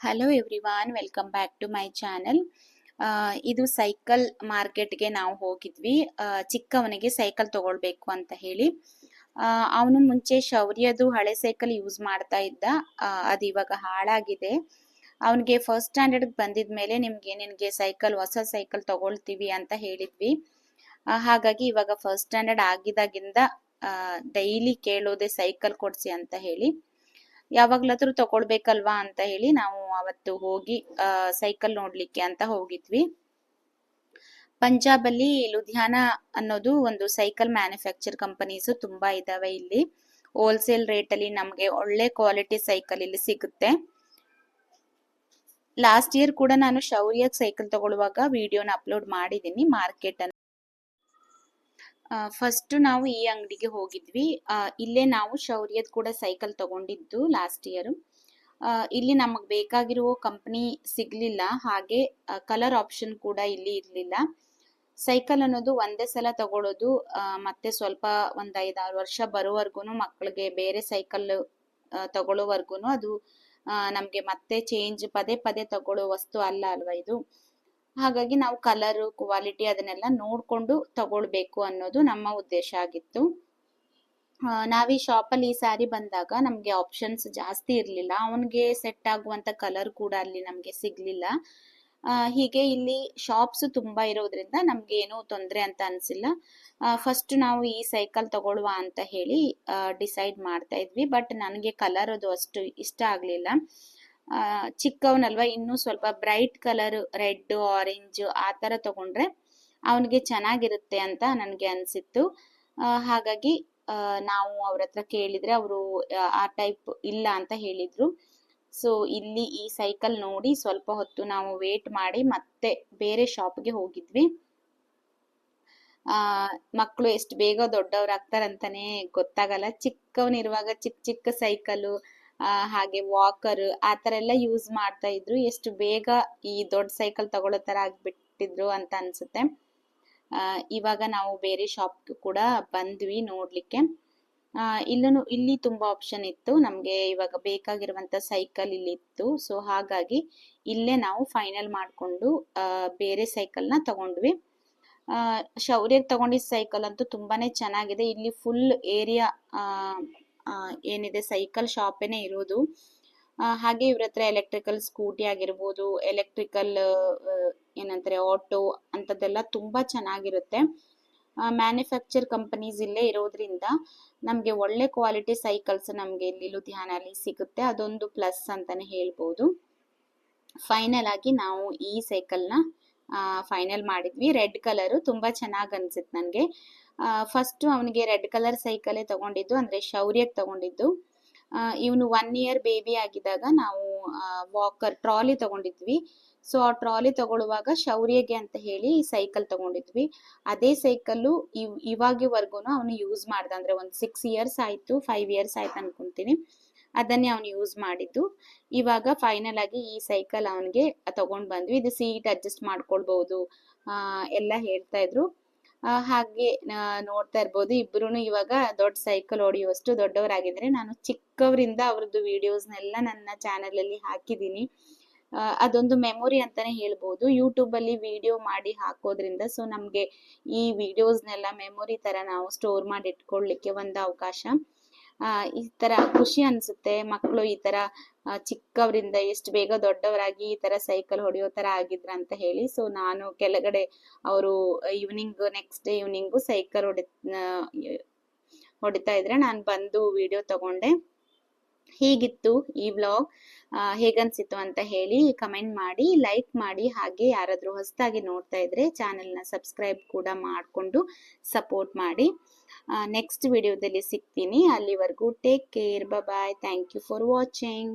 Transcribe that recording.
Hello everyone, welcome back to my channel. ಇದು cycle ಮಾರ್ಕೆಟ್ಗೆ ನಾವು ಹೋಗಿದ್ವಿ. ಚಿಕ್ಕವನಿಗೆ ಸೈಕಲ್ ತಗೊಳ್ಬೇಕು ಅಂತ ಹೇಳಿ. ಅವನು ಮುಂಚೆ ಶೌರ್ಯದು ಹಳೆ ಸೈಕಲ್ ಯೂಸ್ ಮಾಡ್ತಾ ಇದ್ದ. ಅದು ಇವಾಗ ಹಾಳಾಗಿದೆ. ಅವನಿಗೆ ಫಸ್ಟ್ ಸ್ಟ್ಯಾಂಡರ್ಡ್ ಬಂದಿದ್ಮೇಲೆ ನಿನ್ಗೆ ಸೈಕಲ್, ಹೊಸ ಸೈಕಲ್ ತಗೊಳ್ತೀವಿ ಅಂತ ಹೇಳಿದ್ವಿ. ಹಾಗಾಗಿ ಇವಾಗ ಫಸ್ಟ್ ಸ್ಟ್ಯಾಂಡರ್ಡ್ ಆಗಿದಾಗಿಂದ ಡೈಲಿ ಕೇಳೋದೆ ಸೈಕಲ್ ಕೊಡ್ಸಿ ಅಂತ ಹೇಳಿ. ಯಾವಾಗ್ಲಾದ್ರೂ ತಗೊಳ್ಬೇಕಲ್ವಾ ಅಂತ ಹೇಳಿ ನಾವು ಅವತ್ತು ಹೋಗಿ ಸೈಕಲ್ ನೋಡ್ಲಿಕ್ಕೆ ಅಂತ ಹೋಗಿದ್ವಿ. ಪಂಜಾಬ್ ಅಲ್ಲಿ ಲುಧಿಯಾನ ಅನ್ನೋದು ಒಂದು ಸೈಕಲ್ ಮ್ಯಾನುಫ್ಯಾಕ್ಚರ್ ಕಂಪನೀಸ್ ತುಂಬಾ ಇದಾವೆ. ಇಲ್ಲಿ ಹೋಲ್ಸೇಲ್ ರೇಟ್ ಅಲ್ಲಿ ನಮ್ಗೆ ಒಳ್ಳೆ ಕ್ವಾಲಿಟಿ ಸೈಕಲ್ ಇಲ್ಲಿ ಸಿಗುತ್ತೆ. ಲಾಸ್ಟ್ ಇಯರ್ ಕೂಡ ನಾನು ಶೌರ್ಯ ಸೈಕಲ್ ತಗೊಳ್ಳುವಾಗ ವಿಡಿಯೋನ ಅಪ್ಲೋಡ್ ಮಾಡಿದ್ದೀನಿ ಮಾರ್ಕೆಟ್ ಅನ್ನು. ಫಸ್ಟ್ ನಾವು ಈ ಅಂಗಡಿಗೆ ಹೋಗಿದ್ವಿ. ಇಲ್ಲೇ ನಾವು ಶೌರ್ಯದ್ ಕೂಡ ಸೈಕಲ್ ತಗೊಂಡಿದ್ದು ಲಾಸ್ಟ್ ಇಯರ್. ಇಲ್ಲಿ ನಮಗ್ ಬೇಕಾಗಿರುವ ಕಂಪನಿ ಸಿಗ್ಲಿಲ್ಲ, ಹಾಗೆ ಕಲರ್ ಆಪ್ಷನ್ ಕೂಡ ಇಲ್ಲಿ ಇರ್ಲಿಲ್ಲ. ಸೈಕಲ್ ಅನ್ನೋದು ಒಂದೇ ಸಲ ತಗೊಳ್ಳೋದು, ಮತ್ತೆ ಸ್ವಲ್ಪ ಒಂದ್ 5-6 ವರ್ಷ ಬರೋವರ್ಗುನು ಮಕ್ಕಳಿಗೆ ಬೇರೆ ಸೈಕಲ್ ತಗೊಳ್ಳೋವರ್ಗುನು ಅದು ನಮ್ಗೆ ಮತ್ತೆ ಚೇಂಜ್ ಪದೇ ಪದೇ ತಗೊಳ್ಳೋ ವಸ್ತು ಅಲ್ವಾ ಇದು. ಹಾಗಾಗಿ ನಾವು ಕಲರ್, ಕ್ವಾಲಿಟಿ ಅದನ್ನೆಲ್ಲ ನೋಡ್ಕೊಂಡು ತಗೊಳ್ಬೇಕು ಅನ್ನೋದು ನಮ್ಮ ಉದ್ದೇಶ ಆಗಿತ್ತು. ನಾವೀ ಶಾಪಲ್ಲಿ ಈ ಸಾರಿ ಬಂದಾಗ ನಮ್ಗೆ ಆಪ್ಷನ್ಸ್ ಜಾಸ್ತಿ ಇರ್ಲಿಲ್ಲ. ಅವನ್ಗೆ ಸೆಟ್ ಆಗುವಂತ ಕಲರ್ ಕೂಡ ಅಲ್ಲಿ ನಮ್ಗೆ ಸಿಗ್ಲಿಲ್ಲ. ಹೀಗೆ ಇಲ್ಲಿ ಶಾಪ್ಸ್ ತುಂಬಾ ಇರೋದ್ರಿಂದ ನಮ್ಗೆ ಏನೂ ತೊಂದ್ರೆ ಅಂತ ಅನ್ಸಿಲ್ಲ. ಫಸ್ಟ್ ನಾವು ಈ ಸೈಕಲ್ ತಗೊಳ್ಳುವ ಅಂತ ಹೇಳಿ ಡಿಸೈಡ್ ಮಾಡ್ತಾ ಇದ್ವಿ. ಬಟ್ ನನಗೆ ಕಲರ್ ಅದು ಅಷ್ಟು ಇಷ್ಟ ಆಗ್ಲಿಲ್ಲ. ಚಿಕ್ಕವನಲ್ವಾ, ಇನ್ನೂ ಸ್ವಲ್ಪ ಬ್ರೈಟ್ ಕಲರ್, ರೆಡ್, ಆರೆಂಜ್ ಆ ತರ ತಗೊಂಡ್ರೆ ಅವನಿಗೆ ಚೆನ್ನಾಗಿರುತ್ತೆ ಅಂತ ನನ್ಗೆ ಅನ್ಸಿತ್ತು. ಹಾಗಾಗಿ ನಾವು ಅವ್ರ ಹತ್ರ ಕೇಳಿದ್ರೆ ಅವರು ಆ ಟೈಪ್ ಇಲ್ಲ ಅಂತ ಹೇಳಿದ್ರು. ಸೊ ಇಲ್ಲಿ ಈ ಸೈಕಲ್ ನೋಡಿ ಸ್ವಲ್ಪ ಹೊತ್ತು ನಾವು ವೇಟ್ ಮಾಡಿ ಮತ್ತೆ ಬೇರೆ ಶಾಪ್ಗೆ ಹೋಗಿದ್ವಿ. ಮಕ್ಕಳು ಎಷ್ಟು ಬೇಗ ದೊಡ್ಡವರಾಗ್ತಾರಂತಾನೆ ಗೊತ್ತಾಗಲ್ಲ. ಚಿಕ್ಕವನಿರುವಾಗ ಚಿಕ್ಕ ಚಿಕ್ಕ ಸೈಕಲ್, ಹಾಗೆ ವಾಕರ್ ಆ ತರ ಎಲ್ಲ ಯೂಸ್ ಮಾಡ್ತಾ ಇದ್ರು. ಎಷ್ಟು ಬೇಗ ಈ ದೊಡ್ಡ ಸೈಕಲ್ ತಗೊಳ್ಳೋ ತರ ಆಗ್ಬಿಟ್ಟಿದ್ರು ಅಂತ ಅನ್ಸುತ್ತೆ. ಇವಾಗ ನಾವು ಬೇರೆ ಶಾಪ್ ಕೂಡ ಬಂದ್ವಿ ನೋಡ್ಲಿಕ್ಕೆ. ಇಲ್ಲಿ ತುಂಬಾ ಆಪ್ಷನ್ ಇತ್ತು. ನಮ್ಗೆ ಇವಾಗ ಬೇಕಾಗಿರುವಂತ ಸೈಕಲ್ ಇಲ್ಲಿ ಇತ್ತು. ಸೊ ಹಾಗಾಗಿ ಇಲ್ಲೇ ನಾವು ಫೈನಲ್ ಮಾಡ್ಕೊಂಡು ಬೇರೆ ಸೈಕಲ್ ನ ತಗೊಂಡ್ವಿ. ಶೌರ್ಯಗ್ ತಗೊಂಡಿದ್ದ ಸೈಕಲ್ ಅಂತೂ ತುಂಬಾನೇ ಚೆನ್ನಾಗಿದೆ. ಇಲ್ಲಿ ಫುಲ್ ಏರಿಯಾ ಏನಿದೆ ಸೈಕಲ್ ಶಾಪೇನೆ ಇರೋದು. ಹಾಗೆ ಇವ್ರ ಹತ್ರ ಎಲೆಕ್ಟ್ರಿಕಲ್ ಸ್ಕೂಟಿ ಆಗಿರ್ಬೋದು, ಎಲೆಕ್ಟ್ರಿಕಲ್ ಏನಂತಾರೆ ಆಟೋ ಅಂತದೆಲ್ಲ ತುಂಬಾ ಚೆನ್ನಾಗಿರುತ್ತೆ. ಮ್ಯಾನುಫ್ಯಾಕ್ಚರ್ ಕಂಪನೀಸ್ ಇಲ್ಲೇ ಇರೋದ್ರಿಂದ ನಮ್ಗೆ ಒಳ್ಳೆ ಕ್ವಾಲಿಟಿ ಸೈಕಲ್ಸ್ ನಮ್ಗೆ ಇಲ್ಲಿ ಲುಧಿಯಾನಲ್ಲಿ ಸಿಗುತ್ತೆ. ಅದೊಂದು ಪ್ಲಸ್ ಅಂತಾನೆ ಹೇಳ್ಬೋದು. ಫೈನಲ್ ಆಗಿ ನಾವು ಈ ಸೈಕಲ್ ನ ಫೈನಲ್ ಮಾಡಿದ್ವಿ. ರೆಡ್ ಕಲರ್ ತುಂಬಾ ಚೆನ್ನಾಗ್ ಅನ್ಸಿತ್ತು ನನ್ಗೆ. ಫಸ್ಟ್ ಅವನಿಗೆ ರೆಡ್ ಕಲರ್ ಸೈಕಲ್ ತಗೊಂಡಿದ್ದು, ಅಂದ್ರೆ ಶೌರ್ಯಗ್ ತಗೊಂಡಿದ್ದು. ಇವನು 1 year ಬೇಬಿ ಆಗಿದ್ದಾಗ ನಾವು ವಾಕರ್ ಟ್ರಾಲಿ ತಗೊಂಡಿದ್ವಿ. ಸೊ ಆ ಟ್ರಾಲಿ ತಗೊಳ್ಳುವಾಗ ಶೌರ್ಯಗೆ ಅಂತ ಹೇಳಿ ಸೈಕಲ್ ತಗೊಂಡಿದ್ವಿ. ಅದೇ ಸೈಕಲ್ಲು ಇವಾಗಿವರೆಗೂನು ಅವನು ಯೂಸ್ ಮಾಡ್ದ, ಅಂದ್ರೆ ಒಂದ್ 6 years ಆಯ್ತು, 5 years ಆಯ್ತು ಅನ್ಕೊಂತೀನಿ. ಅದನ್ನೇ ಅವನು ಯೂಸ್ ಮಾಡಿದ್ದು. ಇವಾಗ ಫೈನಲ್ ಆಗಿ ಈ ಸೈಕಲ್ ಅವನಿಗೆ ತಗೊಂಡ್ ಬಂದ್ವಿ. ಇದು ಸೀಟ್ ಅಡ್ಜಸ್ಟ್ ಮಾಡ್ಕೊಳ್ಬಹುದು ಎಲ್ಲ ಹೇಳ್ತಾ ಇದ್ರು. ಹಾಗೆ ನೋಡ್ತಾ ಇರ್ಬೋದು, ಇಬ್ರುನು ಇವಾಗ ದೊಡ್ಡ ಸೈಕಲ್ ಹೊಡೆಯುವಷ್ಟು ದೊಡ್ಡವರಾಗಿದ್ರೆ. ನಾನು ಚಿಕ್ಕವರಿಂದ ಅವ್ರದ್ದು ವಿಡಿಯೋಸ್ನೆಲ್ಲ ನನ್ನ ಚಾನೆಲ್ ಅಲ್ಲಿ ಹಾಕಿದೀನಿ. ಅದೊಂದು ಮೆಮೊರಿ ಅಂತಾನೆ ಹೇಳ್ಬೋದು. ಯೂಟ್ಯೂಬ್ ಅಲ್ಲಿ ವಿಡಿಯೋ ಮಾಡಿ ಹಾಕೋದ್ರಿಂದ ಸೊ ನಮ್ಗೆ ಈ ವಿಡಿಯೋಸ್ನೆಲ್ಲ ಮೆಮೊರಿ ತರ ನಾವು ಸ್ಟೋರ್ ಮಾಡಿ ಇಟ್ಕೊಳ್ಳಿಕ್ಕೆ ಒಂದು ಅವಕಾಶ. ಈ ತರ ಖುಷಿ ಅನ್ಸುತ್ತೆ. ಮಕ್ಕಳು ಈ ತರ ಚಿಕ್ಕವರಿಂದ ಎಷ್ಟು ಬೇಗ ದೊಡ್ಡವರಾಗಿ ಈ ತರ ಸೈಕಲ್ ಹೊಡೆಯೋ ತರ ಆಗಿದ್ರ ಅಂತ ಹೇಳಿ. ಸೊ ನಾನು ಕೆಳಗಡೆ ಅವರು ನೆಕ್ಸ್ಟ್ ಡೇ ಈವ್ನಿಂಗು ಸೈಕಲ್ ಹೊಡಿತಾ ಇದ್ರೆ ನಾನು ಬಂದು ವಿಡಿಯೋ ತಗೊಂಡೆ. ಹೀಗಿತ್ತು ಈ ವ್ಲಾಗ್. ಹೇಗನ್ಸಿತ್ತು ಅಂತ ಹೇಳಿ ಕಮೆಂಟ್ ಮಾಡಿ, ಲೈಕ್ ಮಾಡಿ. ಹಾಗೆ ಯಾರಾದ್ರೂ ಹೊಸದಾಗಿ ನೋಡ್ತಾ ಇದ್ರೆ ಚಾನೆಲ್ನ ಸಬ್ಸ್ಕ್ರೈಬ್ ಕೂಡ ಮಾಡಿಕೊಂಡು ಸಪೋರ್ಟ್ ಮಾಡಿ. ನೆಕ್ಸ್ಟ್ ವಿಡಿಯೋದಲ್ಲಿ ಸಿಗ್ತೀನಿ. ಅಲ್ಲಿವರೆಗೂ take care, bye. Thank you for watching.